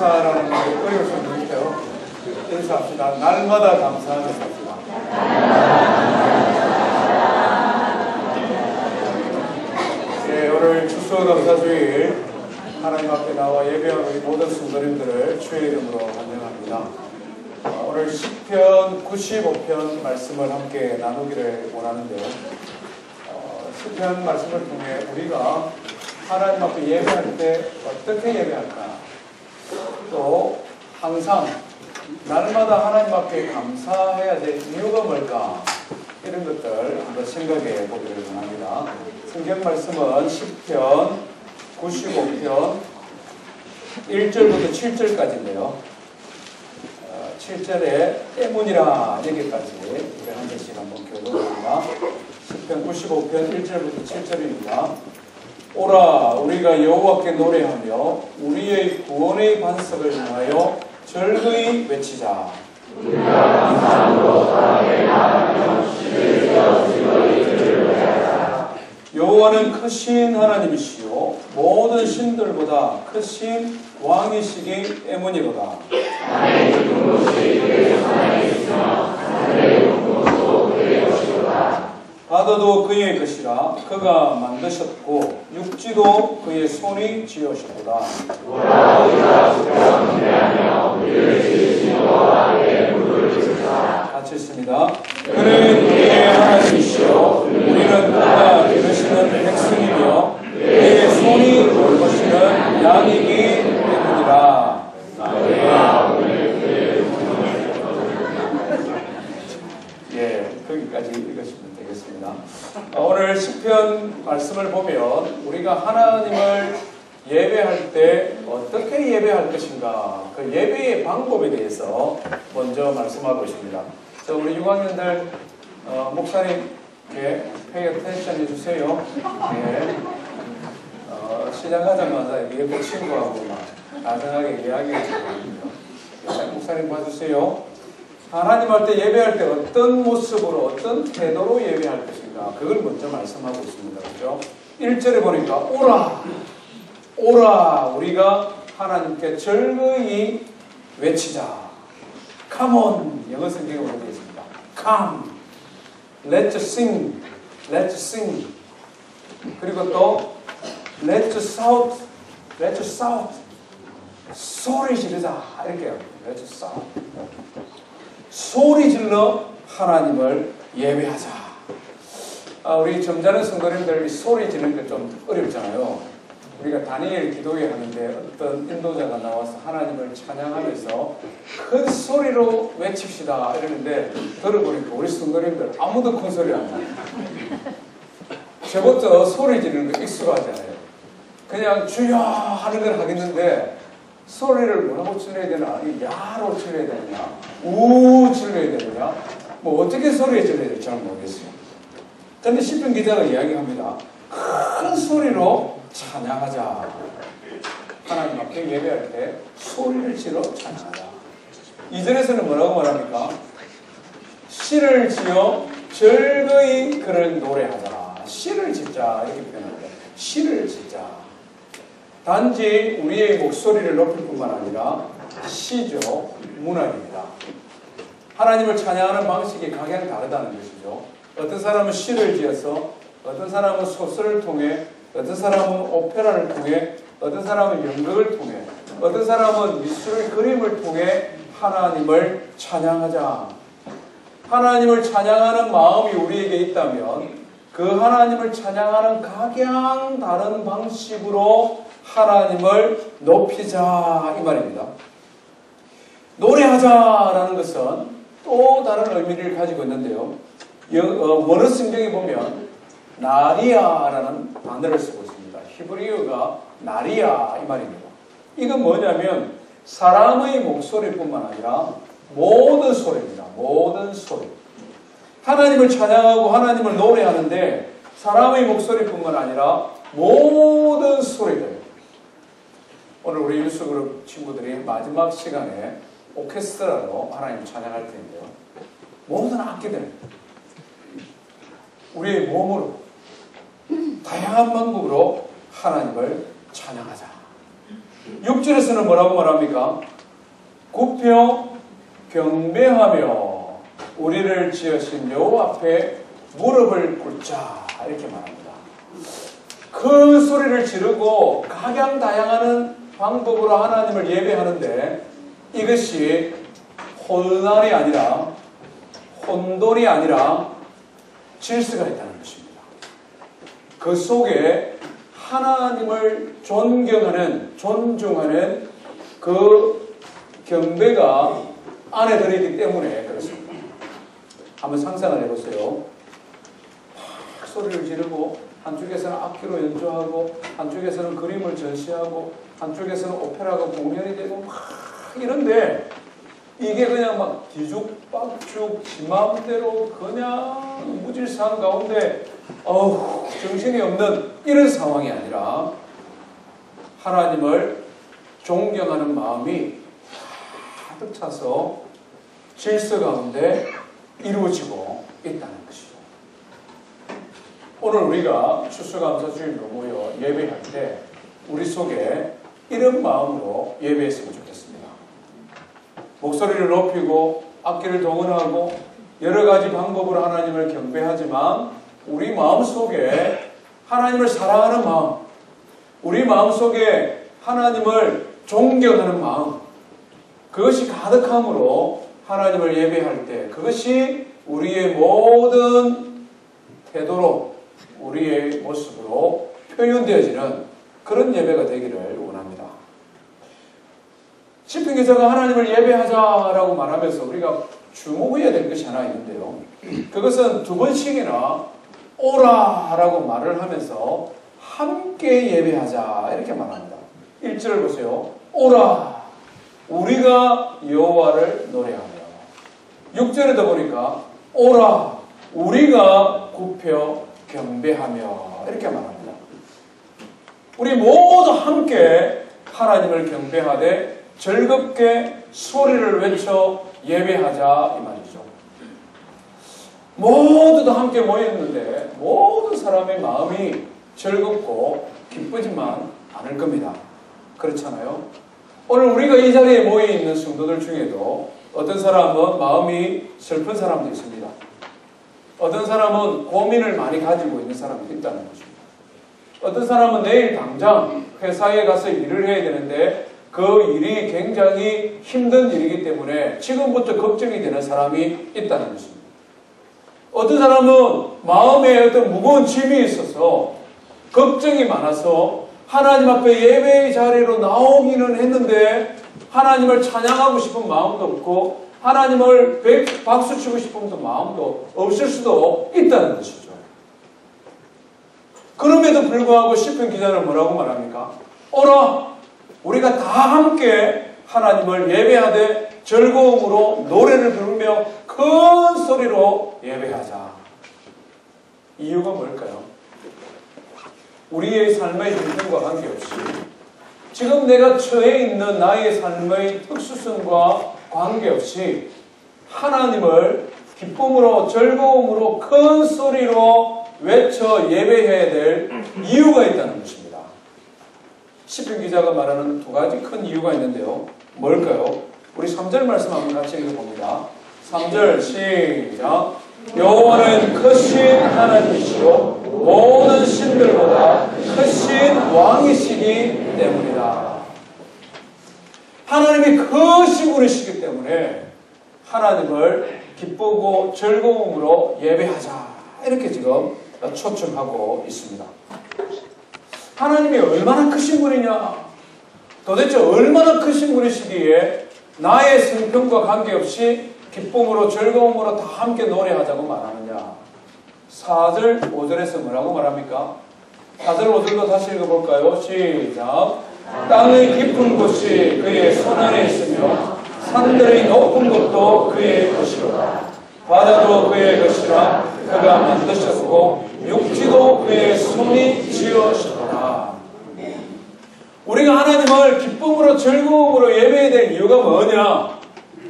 감사라는 게 어려울 수 있는데요. 인사합시다. 날마다 감사하는 삽시다. 네, 오늘 추수감사주일 하나님 앞에 나와 예배하는 우리 모든 성도님들을 주의 이름으로 환영합니다. 오늘 시편 95편 말씀을 함께 나누기를 원하는데요. 시편 말씀을 통해 우리가 하나님 앞에 예배할 때 어떻게 예배할까? 또 항상 날마다 하나님 앞에 감사해야 될 이유가 뭘까? 이런 것들 한번 생각해 보기를 원합니다. 성경 말씀은 시편 95편 1절부터 7절까지인데요. 7절에 때문이라 여기까지 우리 한 절씩 한번 교독합니다. 시편 95편 1절부터 7절입니다. 오라 우리가 여호와께 노래하며 우리의 구원의 반석을 향하여 절거히 외치자. 우리가 감사함으로 사랑에 나아가며 신을 지어 즐거이 들으려자. 여호와는 크신 하나님이시요 모든 신들보다 크신 왕이시기 때문이로다. 하나님의 분노시 그의 하나님이시며 하늘의 분노도 그의 것이로다. 바다도 그의 것이라 그가 만드셨고 육지도 그의 손이 지으셨도다. 오라 우리가 주께 경배하며 우리를 지으신 여호와께 물을 주사. 같이 있습니다. 그는 우리의 하나님이시요 우리는 그가 기르시는 백성이며 그의 손이 돌보시는 양이기 때문이라. 예, 거기까지 읽으시면 되겠습니다. 오늘 시편 말씀을 보면 우리가 하나님을 예배할 때 어떻게 예배할 것인가, 그 예배의 방법에 대해서 먼저 말씀하고 있습니다. 자, 우리 6학년들 목사님께 페이 어텐션 해주세요. 예. 시작하자마자 옆에 친구하고 막 다정하게 이야기해 주거든요. 목사님 봐주세요. 하나님 할 때 예배할 때 어떤 모습으로 어떤 태도로 예배할 것인가, 그걸 먼저 말씀하고 있습니다. 그렇죠? 1절에 보니까 오라 우리가 하나님께 절거히 외치자. Come on. 영어 성경에 보게 되어 있습니다. Come. Let's sing. Let's sing. 그리고 또 Let's shout. Let's shout. 소리 지르자. 이렇게요. Let's shout. 소리 질러 하나님을 예배하자. 우리 점잖은 성도님들 소리 지르는 게 좀 어렵잖아요. 우리가 다니엘 기도회 하는데 어떤 인도자가 나와서 하나님을 찬양하면서 큰 소리로 외칩시다 이러는데 들어보니까 우리 성도님들 아무도 큰 소리 안 나요. 저부터 소리 지르는 거 익숙하잖아요. 그냥 주여 하는 건 하겠는데 소리를 뭐라고 질러야 되나? 야로 질러야 되느냐? 우 질러야 되느냐? 뭐 어떻게 소리에 질러야 될지 잘 모르겠어요. 그런데 시편 기자가 이야기합니다. 큰 소리로 찬양하자. 하나님 앞에 예배할 때 소리를 질러 찬양하자. 2절에서는 뭐라고 말합니까? 시를 지어 즐거이 그를 노래하자. 시를 짓자 이렇게 표현합니다. 시를 짓자. 단지 우리의 목소리를 높일 뿐만 아니라 시죠. 문학입니다. 하나님을 찬양하는 방식이 각양 다르다는 것이죠. 어떤 사람은 시를 지어서, 어떤 사람은 소설을 통해, 어떤 사람은 오페라를 통해, 어떤 사람은 연극을 통해, 어떤 사람은 미술 그림을 통해 하나님을 찬양하자. 하나님을 찬양하는 마음이 우리에게 있다면 그 하나님을 찬양하는 각양 다른 방식으로 하나님을 높이자 이 말입니다. 노래하자라는 것은 또 다른 의미를 가지고 있는데요. 원어 성경에 보면 나리아라는 단어를 쓰고 있습니다. 히브리어가 나리아 이 말입니다. 이건 뭐냐면 사람의 목소리뿐만 아니라 모든 소리입니다. 모든 소리. 하나님을 찬양하고 하나님을 노래하는데 사람의 목소리뿐만 아니라 모든 소리들. 오늘 우리 유스그룹 친구들이 마지막 시간에 오케스트라로 하나님 찬양할 텐데요. 모든 악기들 우리의 몸으로 다양한 방법으로 하나님을 찬양하자. 6절에서는 뭐라고 말합니까? 굽혀 경배하며 우리를 지으신 여호와 앞에 무릎을 꿇자 이렇게 말합니다. 큰 소리를 지르고 각양다양한 방법으로 하나님을 예배하는데 이것이 혼란이 아니라 혼돈이 아니라 질서가 있다는 것입니다. 그 속에 하나님을 존경하는 존중하는 그 경배가 안에 들어있기 때문에 그렇습니다. 한번 상상을 해보세요. 막 소리를 지르고 한쪽에서는 악기로 연주하고 한쪽에서는 그림을 전시하고 한쪽에서는 오페라가 공연이 되고 막 이런데 이게 그냥 막 뒤죽박죽 지 마음대로 그냥 무질서한 가운데 정신이 없는 이런 상황이 아니라 하나님을 존경하는 마음이 가득 차서 질서 가운데 이루어지고 있다는 것이죠. 오늘 우리가 추수감사주일로 모여 예배할 때 우리 속에 이런 마음으로 예배했으면 좋겠습니다. 목소리를 높이고 악기를 동원하고 여러 가지 방법으로 하나님을 경배하지만 우리 마음속에 하나님을 사랑하는 마음, 우리 마음속에 하나님을 존경하는 마음, 그것이 가득함으로 하나님을 예배할 때 그것이 우리의 모든 태도로 우리의 모습으로 표현되어지는 그런 예배가 되기를 원합니다. 시편 기자가 하나님을 예배하자라고 말하면서 우리가 주목해야 될 것이 하나 있는데요. 그것은 두 번씩이나 오라라고 말을 하면서 함께 예배하자 이렇게 말합니다. 1절을 보세요. 오라 우리가 여호와를 노래하며 6절에도 보니까 오라 우리가 굽혀 경배하며 이렇게 말합니다. 우리 모두 함께 하나님을 경배하되 즐겁게 소리를 외쳐 예배하자 이 말이죠. 모두 다 함께 모였는데 모든 사람의 마음이 즐겁고 기쁘지만 않을 겁니다. 그렇잖아요. 오늘 우리가 이 자리에 모여 있는 성도들 중에도 어떤 사람은 마음이 슬픈 사람도 있습니다. 어떤 사람은 고민을 많이 가지고 있는 사람도 있다는 것입니다. 어떤 사람은 내일 당장 회사에 가서 일을 해야 되는데 그 일이 굉장히 힘든 일이기 때문에 지금부터 걱정이 되는 사람이 있다는 것입니다. 어떤 사람은 마음에 어떤 무거운 짐이 있어서 걱정이 많아서 하나님 앞에 예배의 자리로 나오기는 했는데 하나님을 찬양하고 싶은 마음도 없고 하나님을 박수치고 싶은 마음도 없을 수도 있다는 것이죠. 그럼에도 불구하고 시편 기자는 뭐라고 말합니까? 오라! 우리가 다 함께 하나님을 예배하되 즐거움으로 노래를 부르며 큰 소리로 예배하자. 이유가 뭘까요? 우리의 삶의 형편과 관계없이 지금 내가 처해 있는 나의 삶의 특수성과 관계없이 하나님을 기쁨으로 즐거움으로 큰 소리로 외쳐 예배해야 될 이유가 있다는 것입니다. 시편 기자가 말하는 두 가지 큰 이유가 있는데요. 뭘까요? 우리 3절 말씀 한번 같이 읽어봅니다. 3절 시작. 여호와는 크신 하나님이시요 모든 신들보다 크신 왕이시기 때문이다. 하나님이 크신 분이시기 때문에 하나님을 기쁘고 즐거움으로 예배하자 이렇게 지금 초청하고 있습니다. 하나님이 얼마나 크신 분이냐, 도대체 얼마나 크신 분이시기에 나의 성품과 관계없이 기쁨으로 즐거움으로 다 함께 노래하자고 말하느냐. 4절 5절에서 뭐라고 말합니까? 4절 5절도 다시 읽어볼까요? 시작. 땅의 깊은 곳이 그의 손 안에 있으며 산들의 높은 곳도 그의 것이로다. 바다도 그의 것이라 그가 만드셨고 육지도 그의 손이 지으셨다. 우리가 하나님을 기쁨으로 즐거움으로 예배해야 될 이유가 뭐냐?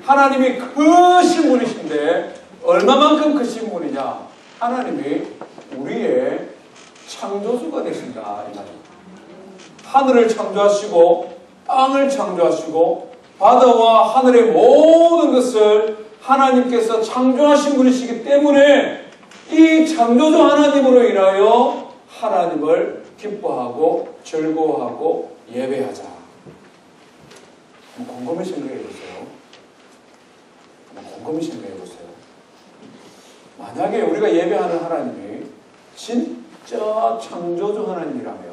하나님이 크신 분이신데 얼마만큼 크신 분이냐? 하나님이 우리의 창조주가 되신다 이 말입니다. 하늘을 창조하시고 땅을 창조하시고 바다와 하늘의 모든 것을 하나님께서 창조하신 분이시기 때문에 이 창조주 하나님으로 인하여 하나님을 기뻐하고 즐거워하고 예배하자. 한번 곰곰이 생각해 보세요. 곰곰이 생각해 보세요. 만약에 우리가 예배하는 하나님이 진짜 창조주 하나님이라면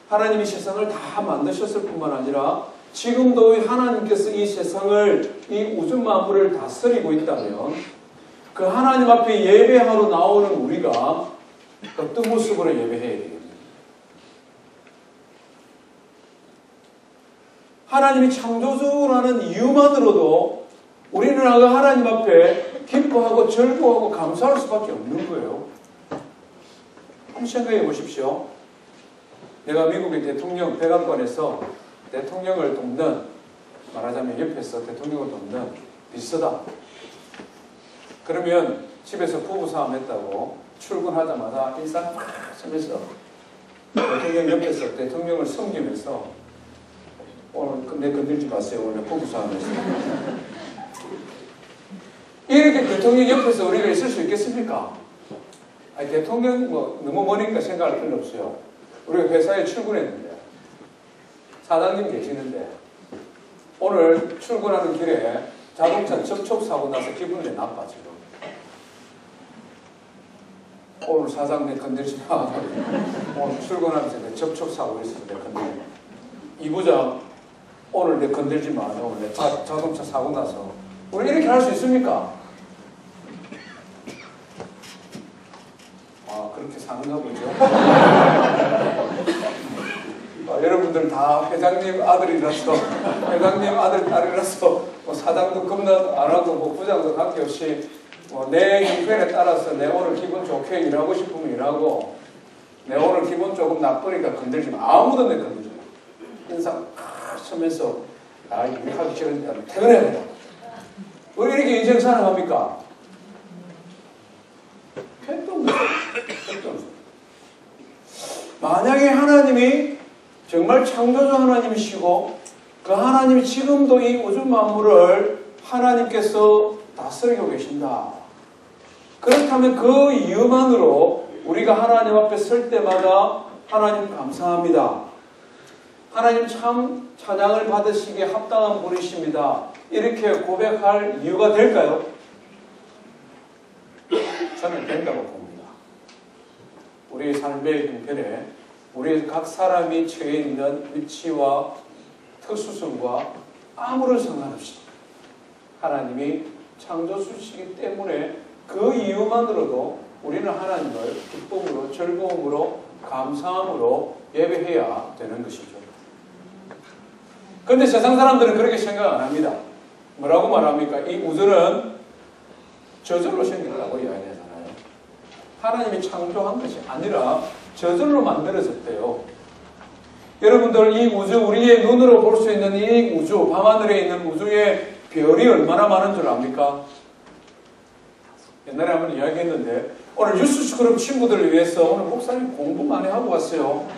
하나님이 세상을 다 만드셨을 뿐만 아니라 지금도 하나님께서 이 세상을, 이 우주 만물을 다스리고 있다면 그 하나님 앞에 예배하러 나오는 우리가 어떤 모습으로 예배해야 되겠습니까? 하나님이 창조주라는 이유만으로도 우리는 하나님 앞에 기뻐하고 즐거워하고 감사할 수밖에 없는 거예요. 한번 생각해 보십시오. 내가 미국의 대통령 백악관에서 대통령을 돕는, 말하자면 옆에서 대통령을 돕는 비서다. 그러면 집에서 부부싸움 했다고 출근하자마자 인상 팍 쓰면서 대통령 옆에서 대통령을 섬기면서 오늘 내 건들지 마세요. 오늘 부부싸움 했어요. 이렇게 대통령 옆에서 우리가 있을 수 있겠습니까? 아니, 대통령 너무 머니까 생각할 필요 없어요. 우리가 회사에 출근했는데 사장님 계시는데 오늘 출근하는 길에 자동차 접촉사고 나서 기분이 나빠 지금. 오늘 사장님 건들지 마. 오늘 출근하면서 내 접촉사고 있어서 내 건들지 마. 이 부장 오늘 내 건들지 마. 오늘 내 자동차 사고 나서. 우리 이렇게 할 수 있습니까? 아, 그렇게 사는가 보죠. 여러분들 다 회장님 아들이라서, 회장님 아들, 딸이라서, 사장도 겁나 안 하고, 부장도 관계없이, 내 형편에 따라서 내 오늘 기분 좋게 일하고 싶으면 일하고, 내 오늘 기분 조금 나쁘니까 건들지 마. 아무도 내 건들지 마. 인상 팍 쓰면서, 아, 이거 하기 싫으니까 퇴근해야 된다. 왜 이렇게 인생 살아갑니까? 택도 없어. 택도 없어. 만약에 하나님이 정말 창조주 하나님이시고 그 하나님이 지금도 이 우주 만물을 하나님께서 다스리고 계신다. 그렇다면 그 이유만으로 우리가 하나님 앞에 설 때마다 하나님 감사합니다. 하나님 참 찬양을 받으시기에 합당한 분이십니다. 이렇게 고백할 이유가 될까요? 저는 된다고 봅니다. 우리의 삶의 형편에 우리 각 사람이 처해 있는 위치와 특수성과 아무런 상관없이 하나님이 창조주시기 때문에 그 이유만으로도 우리는 하나님을 기쁨으로 즐거움으로 감사함으로 예배해야 되는 것이죠. 그런데 세상 사람들은 그렇게 생각 안 합니다. 뭐라고 말합니까? 이 우주는 저절로 생겼다고 이야기하잖아요. 하나님이 창조한 것이 아니라 저절로 만들어졌대요. 여러분들 이 우주, 우리의 눈으로 볼 수 있는 이 우주, 밤하늘에 있는 우주의 별이 얼마나 많은 줄 압니까? 옛날에 한번 이야기했는데 오늘 뉴스스크럽 친구들을 위해서 오늘 목사님 공부 많이 하고 왔어요.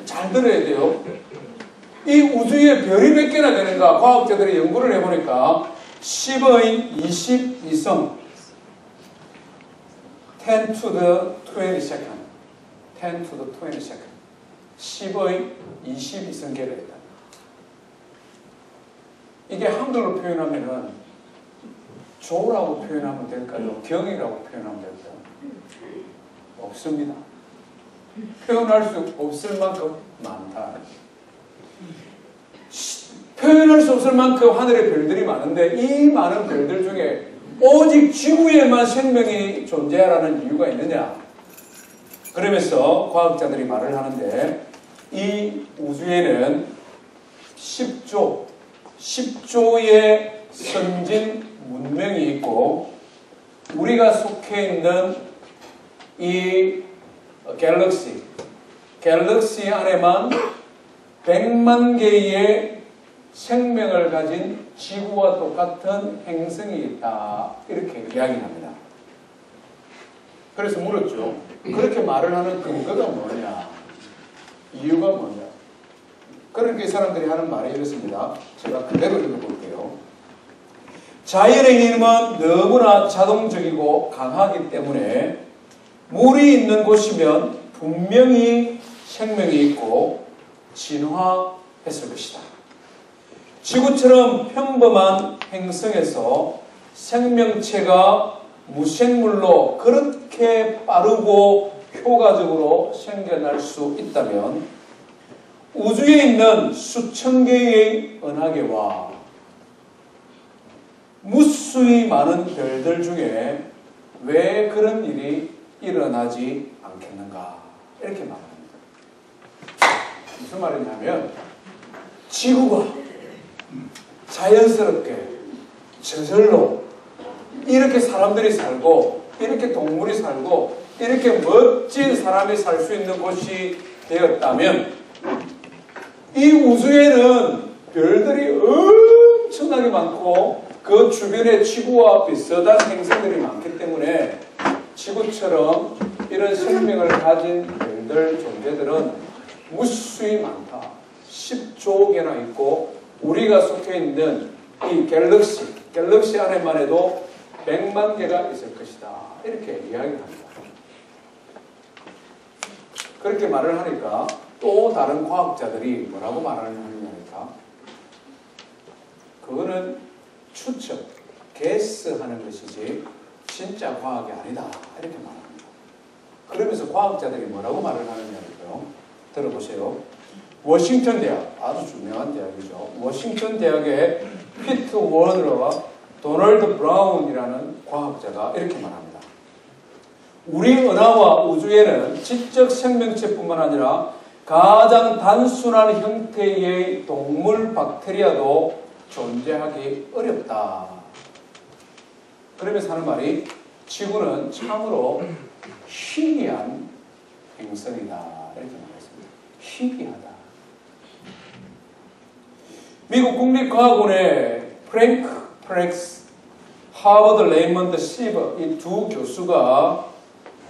잘 들어야 돼요. 이 우주에 별이 몇 개나 되는가 과학자들이 연구를 해보니까 10의 22성 10 to the 22nd 10 to the 22nd 10의 22성계가 있다. 이게 한글로 표현하면은 조라고 표현하면 될까요? 경이라고 표현하면 될까요? 없습니다. 표현할 수 없을 만큼 많다. 표현할 수 없을 만큼 하늘에 별들이 많은데 이 많은 별들 중에 오직 지구에만 생명이 존재하라는 이유가 있느냐? 그러면서 과학자들이 말을 하는데 이 우주에는 10조의 선진 문명이 있고 우리가 속해 있는 이 갤럭시 안에만 100만 개의 생명을 가진 지구와 똑같은 행성이 있다. 이렇게 이야기합니다. 그래서 물었죠. 그렇게 말을 하는 근거가 뭐냐? 이유가 뭐냐? 그러니까 이 사람들이 하는 말이 이렇습니다. 제가 그대로 읽어볼게요. 자연의 힘은 너무나 자동적이고 강하기 때문에 물이 있는 곳이면 분명히 생명이 있고 진화했을 것이다. 지구처럼 평범한 행성에서 생명체가 무생물로 그렇게 빠르고 효과적으로 생겨날 수 있다면 우주에 있는 수천 개의 은하계와 무수히 많은 별들 중에 왜 그런 일이 일어나지 않겠는가? 이렇게 말합니다. 무슨 말이냐면 지구가 자연스럽게 저절로 이렇게 사람들이 살고 이렇게 동물이 살고 이렇게 멋진 사람이 살 수 있는 곳이 되었다면 이 우주에는 별들이 엄청나게 많고 그 주변에 지구와 비슷한 행성들이 많기 때문에 지구처럼 이런 생명을 가진 별들 존재들은 무수히 많다. 10조 개나 있고 우리가 속해 있는 이 갤럭시 안에만 해도 100만 개가 있을 것이다. 이렇게 이야기를 합니다. 그렇게 말을 하니까 또 다른 과학자들이 뭐라고 말하느냐니까 그거는 추측, 게스하는 것이지 진짜 과학이 아니다. 이렇게 말합니다. 그러면서 과학자들이 뭐라고 말을 하느냐니까요. 들어보세요. 워싱턴 대학, 아주 유명한 대학이죠. 워싱턴 대학의 피트 워너와 도널드 브라운이라는 과학자가 이렇게 말합니다. 우리 은하와 우주에는 지적 생명체뿐만 아니라 가장 단순한 형태의 동물 박테리아도 존재하기 어렵다. 그러면서 하는 말이 지구는 참으로 희귀한 행성이다. 이렇게 말했습니다. 희귀하다. 미국 국립과학원의 프랭크 프렉스, 하버드 레이먼드 시버 이 두 교수가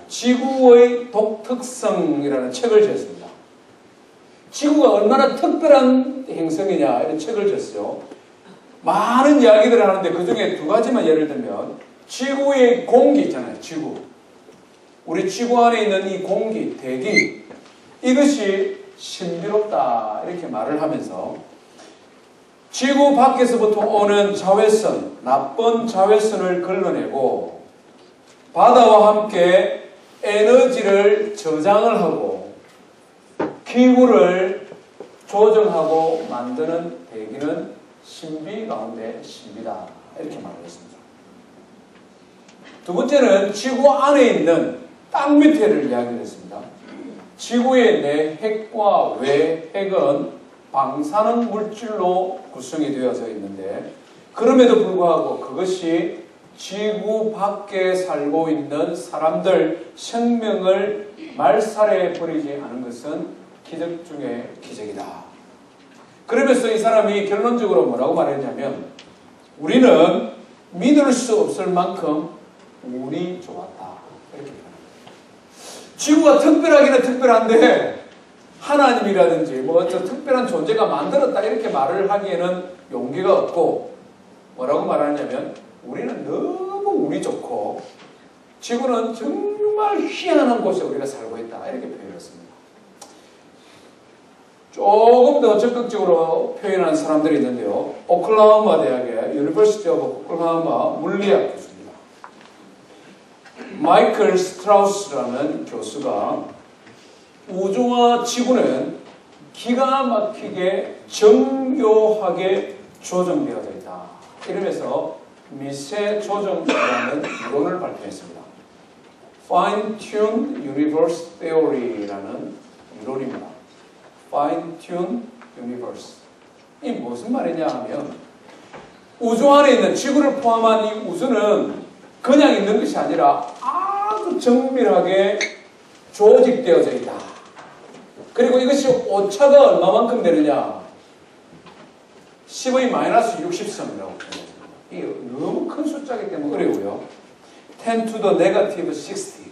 지구의 독특성이라는 책을 지었습니다. 지구가 얼마나 특별한 행성이냐 이런 책을 지었어요. 많은 이야기들을 하는데 그 중에 두 가지만 예를 들면 지구의 공기 있잖아요. 지구. 우리 지구 안에 있는 이 공기, 대기 이것이 신비롭다 이렇게 말을 하면서 지구 밖에서부터 오는 자외선, 나쁜 자외선을 걸러내고 바다와 함께 에너지를 저장을 하고 기후를 조정하고 만드는 대기는 신비 가운데 신비다. 이렇게 말했습니다. 두 번째는 지구 안에 있는 땅 밑에를 이야기했습니다. 지구의 내 핵과 외 핵은 방사능 물질로 구성이 되어져 있는데 그럼에도 불구하고 그것이 지구 밖에 살고 있는 사람들 생명을 말살해 버리지 않은 것은 기적 중에 기적이다. 그러면서 이 사람이 결론적으로 뭐라고 말했냐면 우리는 믿을 수 없을 만큼 운이 좋았다. 이렇게 표현합니다. 지구가 특별하기는 특별한데 하나님이라든지 뭐 저 특별한 존재가 만들었다 이렇게 말을 하기에는 용기가 없고 뭐라고 말하냐면 우리는 너무 운이 좋고 지구는 정말 희한한 곳에 우리가 살고 있다 이렇게 표현했습니다. 조금 더 적극적으로 표현한 사람들이 있는데요. 오클라호마 대학의 유니버시티 오브 오클라호마 물리학 교수입니다. 마이클 스트라우스라는 교수가 우주와 지구는 기가 막히게 정교하게 조정되어져 있다. 이러면서 미세 조정이라는 이론을 발표했습니다. Fine-tuned Universe Theory라는 이론입니다. Fine-tuned Universe. 이 무슨 말이냐 하면 우주 안에 있는 지구를 포함한 이 우주는 그냥 있는 것이 아니라 아주 정밀하게 조직되어져 있다. 그리고 이것이 오차가 얼마만큼 되느냐? 10의 마이너스 60성이라고 표현합니다. 이게 너무 큰 숫자이기 때문에 어려워요. 10 to the negative 60.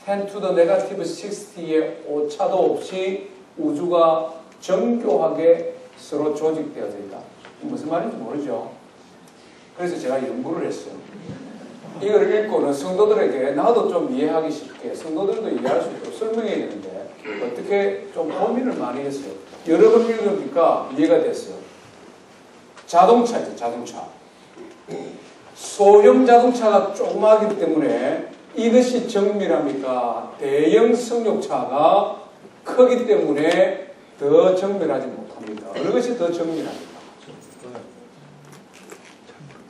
10 to the negative 60의 오차도 없이 우주가 정교하게 서로 조직되어져 있다. 무슨 말인지 모르죠. 그래서 제가 연구를 했어요. 이걸 읽고는 성도들에게 나도 좀 이해하기 쉽게 성도들도 이해할 수 있도록 설명해야 되는데 어떻게 좀 고민을 많이 했어요. 여러 번 읽으니까 이해가 됐어요. 자동차죠, 자동차. 소형 자동차가 조그마하기 때문에 이것이 정밀합니까? 대형 승용차가 크기 때문에 더 정밀하지 못합니다. 어느 것이 더 정밀합니까?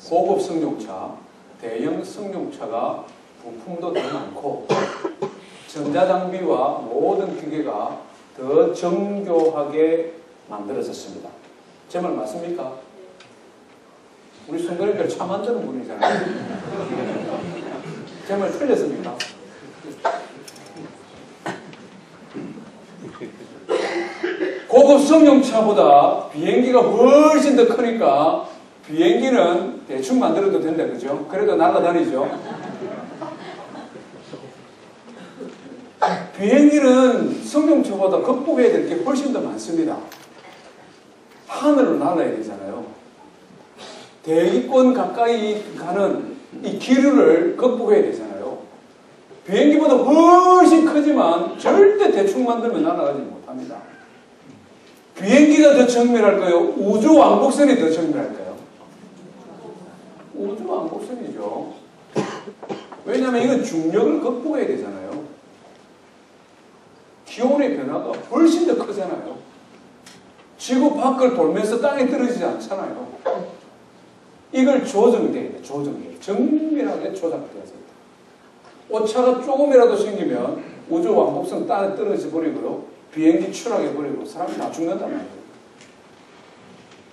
고급 승용차, 대형 승용차가 부품도 더 많고 전자장비와 모든 기계가 더 정교하게 만들어졌습니다. 제 말 맞습니까? 우리 성도님들 차 만드는 분이잖아요. 제 말 틀렸습니까? 고급 승용차보다 비행기가 훨씬 더 크니까 비행기는 대충 만들어도 된다, 그죠? 그래도 날아다니죠. 비행기는 승용차보다 극복해야 될 게 훨씬 더 많습니다. 하늘로 날아야 되잖아요. 대기권 가까이 가는 이 기류를 극복해야 되잖아요. 비행기보다 훨씬 크지만 절대 대충 만들면 날아가지 못합니다. 비행기가 더 정밀할까요? 우주 왕복선이 더 정밀할까요? 우주 왕복선이죠. 왜냐하면 이건 중력을 극복해야 되잖아요. 기온의 변화가 훨씬 더 크잖아요. 지구 밖을 돌면서 땅에 떨어지지 않잖아요. 이걸 조정돼야 돼, 조정돼. 정밀하게 조작되어져 있다. 오차가 조금이라도 생기면 우주 왕복선 땅에 떨어져 버리고요. 비행기 추락해 버리고 사람이 다 죽는단 말이에요.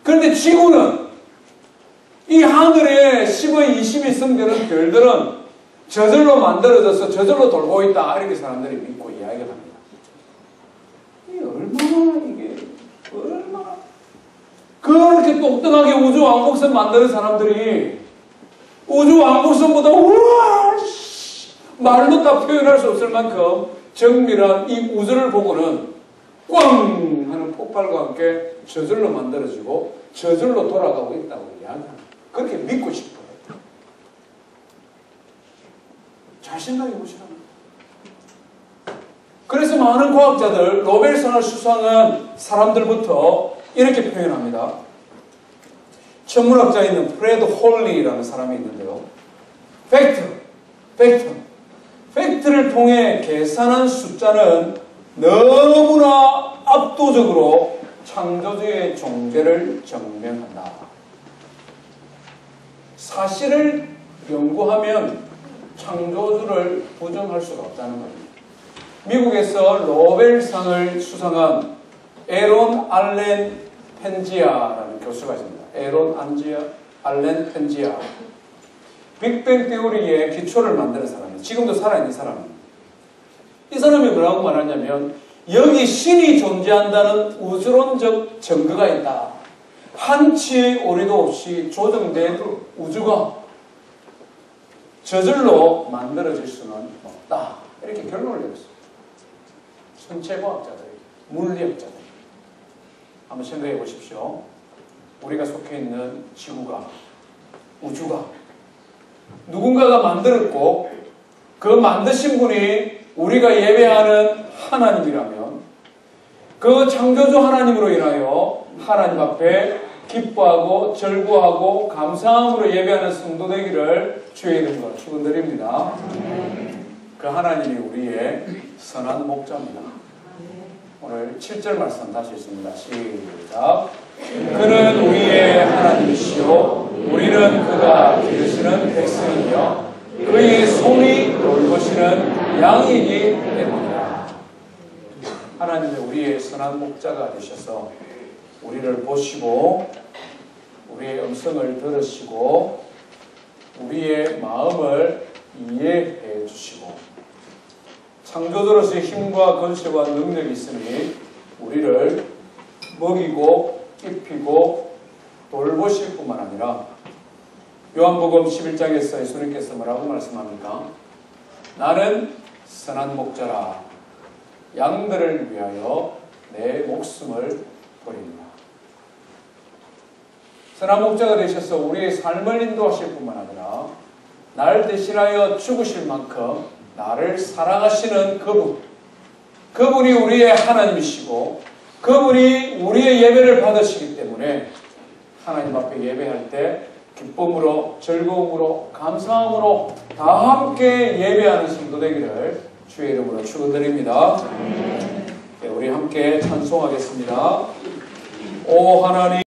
그런데 지구는 이 하늘에 10의 20이 성되는 별들은 저절로 만들어져서 저절로 돌고 있다. 이렇게 사람들이 믿고 이야기를 합니다. 이게 얼마나 그렇게 똑똑하게 우주 왕복선 만드는 사람들이 우주 왕복선보다 우와 말로 다 표현할 수 없을 만큼 정밀한 이 우주를 보고는 꽝 하는 폭발과 함께 저절로 만들어지고 저절로 돌아가고 있다고 이야기합니다. 그렇게 믿고 싶어요. 잘 생각해 보시라고요. 그래서 많은 과학자들, 노벨상을 수상한 사람들부터 이렇게 표현합니다. 천문학자인 프레드 홀리라는 사람이 있는데요. 팩트를 통해 계산한 숫자는 너무나 압도적으로 창조주의 존재를 증명한다. 사실을 연구하면 창조주를 부정할 수가 없다는 겁니다. 미국에서 노벨상을 수상한 에론 알렌 펜지아라는 교수가 있습니다. 에론 알렌 펜지아. 빅뱅 테오리의 기초를 만드는 사람이에요. 지금도 살아있는 사람입니다. 이 사람이 뭐라고 말하냐면 여기 신이 존재한다는 우주론적 증거가 있다. 한치의 오리도 없이 조정된 우주가 저절로 만들어질 수는 없다. 이렇게 결론을 내렸습니다. 천체과학자들, 물리학자들. 한번 생각해 보십시오. 우리가 속해 있는 지구가, 우주가 누군가가 만들었고 그 만드신 분이 우리가 예배하는 하나님이라면 그 창조주 하나님으로 인하여 하나님 앞에 기뻐하고 절구하고 감사함으로 예배하는 성도 되기를 주의 이름으로 축원드립니다. 그 하나님이 우리의 선한 목자입니다. 오늘 7절 말씀 다시 읽습니다. 시작. 그는 우리의 하나님이시요 우리는 그가 기르시는 백성이며 그의 손이 돌보시는 양이기 때문이다. 하나님은 우리의 선한 목자가 되셔서 우리를 보시고 우리의 음성을 들으시고 우리의 마음을 이해해 주시고 창조주로서의 힘과 권세와 능력이 있으니 우리를 먹이고 입히고 돌보실 뿐만 아니라 요한복음 11장에서 예수님께서 뭐라고 말씀합니까? 나는 선한 목자라 양들을 위하여 내 목숨을 버립니다. 선한 목자가 되셔서 우리의 삶을 인도하실 뿐만 아니라 나를 대신하여 죽으실 만큼 나를 사랑하시는 그분이 우리의 하나님이시고 그분이 우리의 예배를 받으시기 때문에 하나님 앞에 예배할 때 기쁨으로 즐거움으로 감사함으로 다 함께 예배하는 성도 되기를 주의 이름으로 축원드립니다. 네, 우리 함께 찬송하겠습니다. 오 하나님